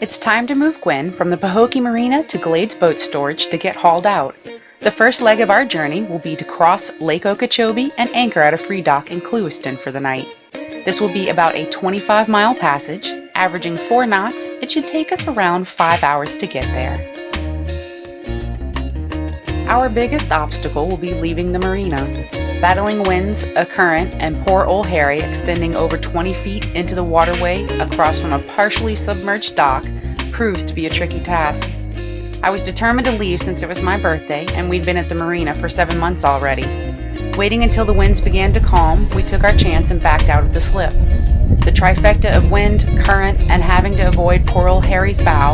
It's time to move Gwen from the Pahokee Marina to Glade's boat storage to get hauled out. The first leg of our journey will be to cross Lake Okeechobee and anchor at a free dock in Clewiston for the night. This will be about a 25-mile passage. Averaging 4 knots, it should take us around 5 hours to get there. Our biggest obstacle will be leaving the marina. Battling winds, a current, and poor old Harry extending over 20 feet into the waterway across from a partially submerged dock proves to be a tricky task. I was determined to leave since it was my birthday and we'd been at the marina for 7 months already. Waiting until the winds began to calm, we took our chance and backed out of the slip. The trifecta of wind, current, and having to avoid poor old Harry's bow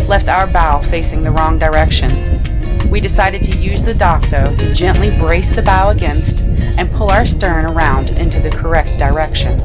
left our bow facing the wrong direction. We decided to use the dock, though, to gently brace the bow against and pull our stern around into the correct direction.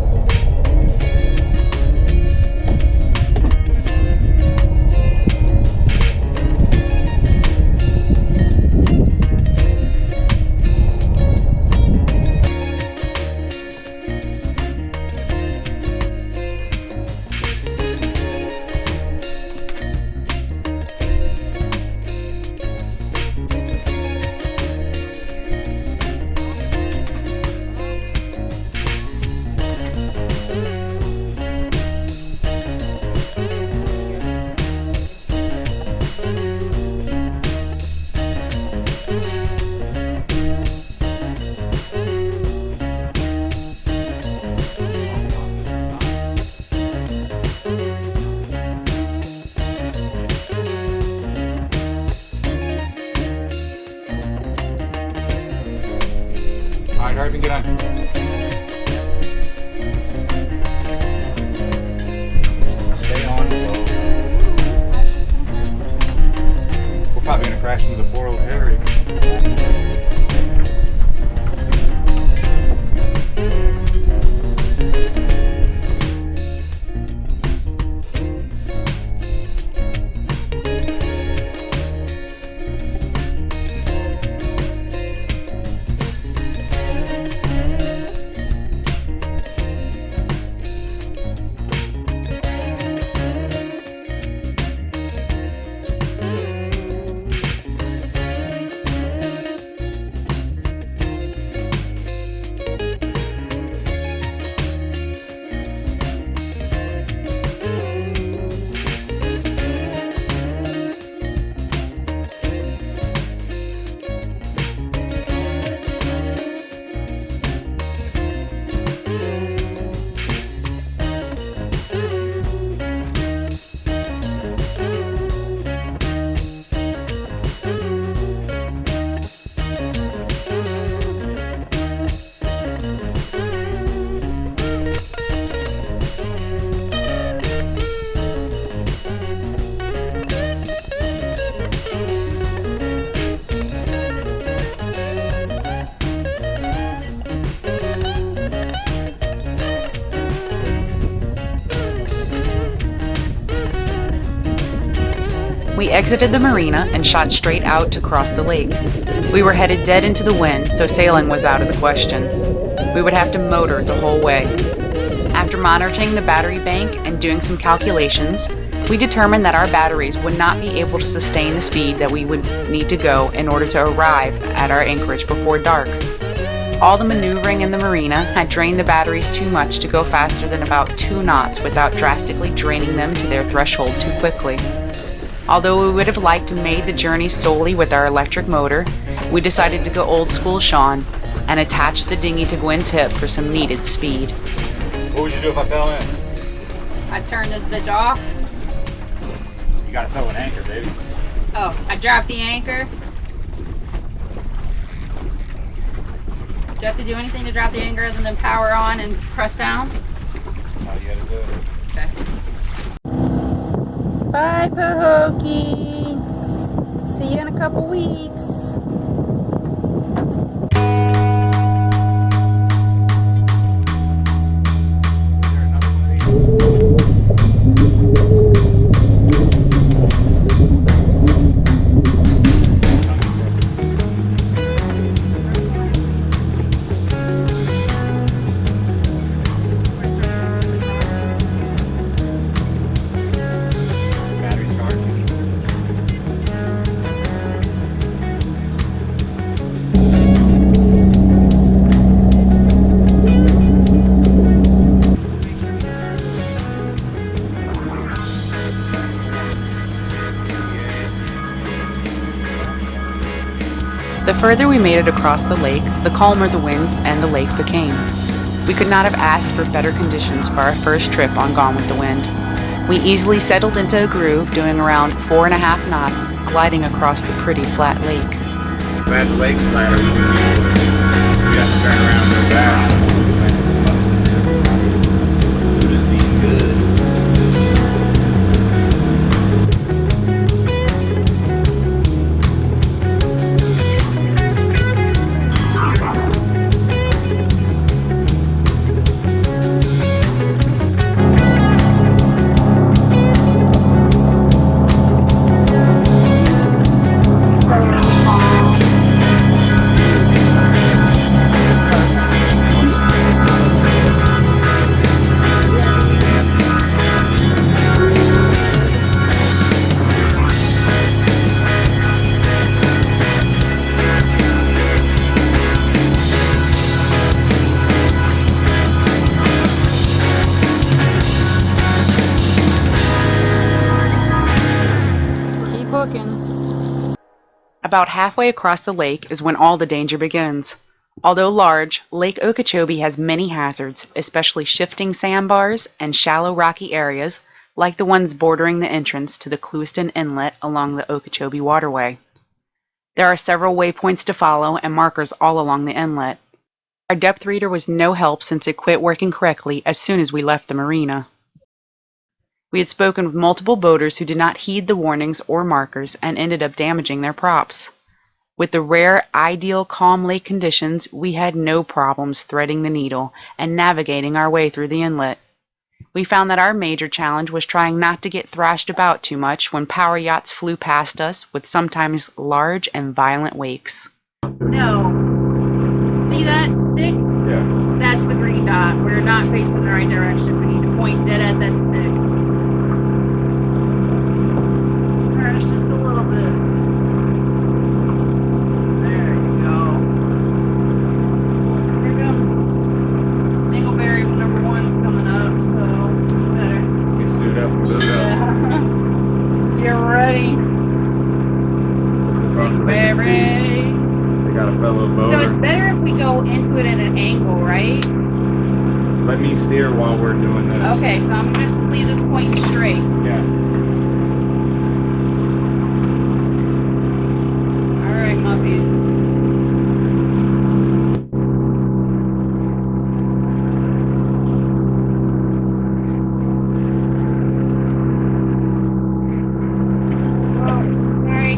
Alright, hurry up and get on. Stay on the boat. We're probably going to crash into the poor old Harry. We exited the marina and shot straight out to cross the lake. We were headed dead into the wind, so sailing was out of the question. We would have to motor the whole way. After monitoring the battery bank and doing some calculations, we determined that our batteries would not be able to sustain the speed that we would need to go in order to arrive at our anchorage before dark. All the maneuvering in the marina had drained the batteries too much to go faster than about 2 knots without drastically draining them to their threshold too quickly. Although we would have liked to made the journey solely with our electric motor, we decided to go old school Shawn and attach the dinghy to Gwen's hip for some needed speed. What would you do if I fell in? I'd turn this bitch off. You gotta throw an anchor, baby. Oh, I drop the anchor. Do you have to do anything to drop the anchor other than power on and press down? How you gotta do it. Okay. Bye, Pahokee. See you in a couple weeks. The further we made it across the lake, the calmer the winds and the lake became. We could not have asked for better conditions for our first trip on Gone with the Wind. We easily settled into a groove, doing around 4.5 knots, gliding across the pretty flat lake. Glad the lake's flatter. We got to turn around and go back. Food is being good. About halfway across the lake is when all the danger begins. Although large, Lake Okeechobee has many hazards, especially shifting sandbars and shallow rocky areas like the ones bordering the entrance to the Clewiston Inlet along the Okeechobee Waterway. There are several waypoints to follow and markers all along the inlet. Our depth reader was no help since it quit working correctly as soon as we left the marina. We had spoken with multiple boaters who did not heed the warnings or markers and ended up damaging their props. With the rare, ideal calm lake conditions, we had no problems threading the needle and navigating our way through the inlet. We found that our major challenge was trying not to get thrashed about too much when power yachts flew past us with sometimes large and violent wakes. No. See that stick? Yeah. That's the green dot. We're not facing the right direction. We need to point dead at that stick. Turn us just a little bit. There you go. Here comes Dingleberry number 1's coming up, so better. You suit up, boot up. Get ready. Dingleberry. They got a fellow boater. So it's better if we go into it at an angle, right? Let me steer while we're doing this. Okay, so I'm going to leave this pointing straight. Yeah. Alright, muppies. Oh, sorry.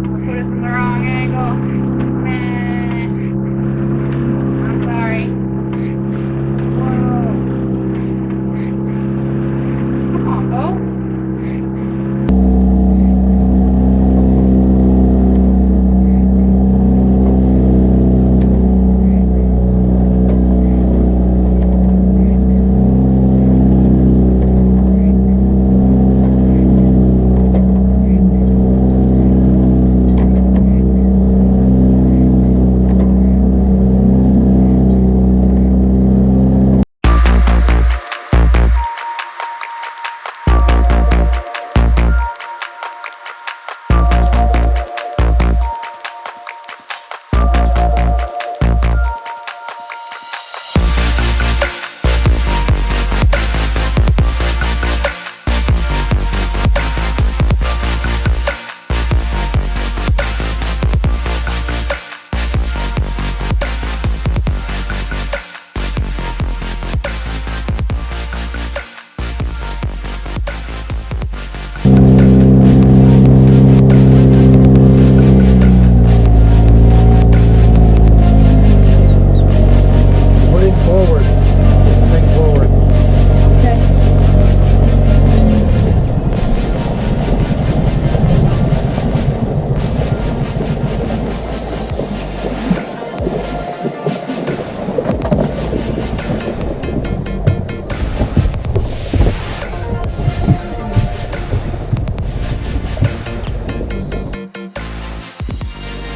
I put us in the wrong angle. I'm sorry. Whoa. Come on, boat.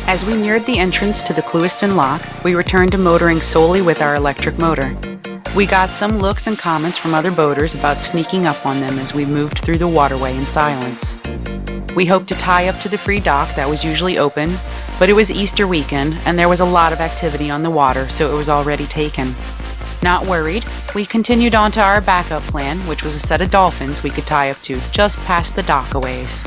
As we neared the entrance to the Clewiston Lock, we returned to motoring solely with our electric motor. We got some looks and comments from other boaters about sneaking up on them as we moved through the waterway in silence. We hoped to tie up to the free dock that was usually open, but it was Easter weekend and there was a lot of activity on the water, so it was already taken. Not worried, we continued on to our backup plan, which was a set of dolphins we could tie up to just past the dock a ways.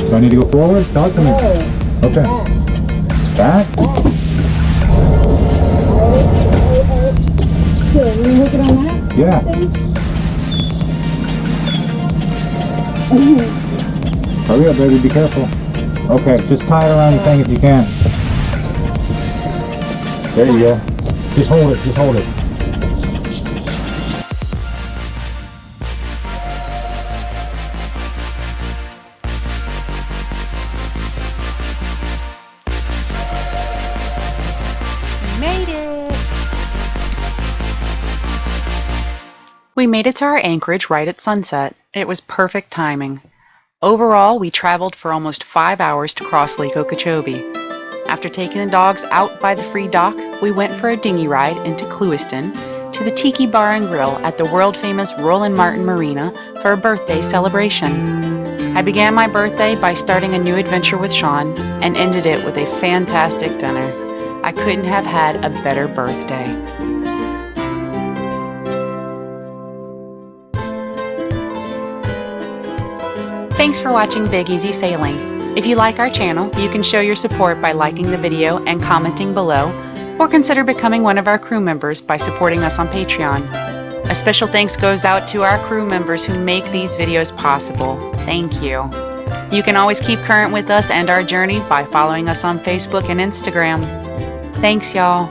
Do I need to go forward? Talk to me. Okay. Back? Yeah. Hurry up, baby. Be careful. Okay, just tie it around the thing if you can. There you go. Just hold it. Just hold it. We made it to our anchorage right at sunset. It was perfect timing. Overall, we traveled for almost 5 hours to cross Lake Okeechobee. After taking the dogs out by the free dock, we went for a dinghy ride into Clewiston to the Tiki Bar and Grill at the world-famous Roland Martin Marina for a birthday celebration. I began my birthday by starting a new adventure with Shawn and ended it with a fantastic dinner. I couldn't have had a better birthday. Thanks for watching Big Easy Sailing. If you like our channel, you can show your support by liking the video and commenting below, or consider becoming one of our crew members by supporting us on Patreon. A special thanks goes out to our crew members who make these videos possible. Thank you. You can always keep current with us and our journey by following us on Facebook and Instagram. Thanks, y'all.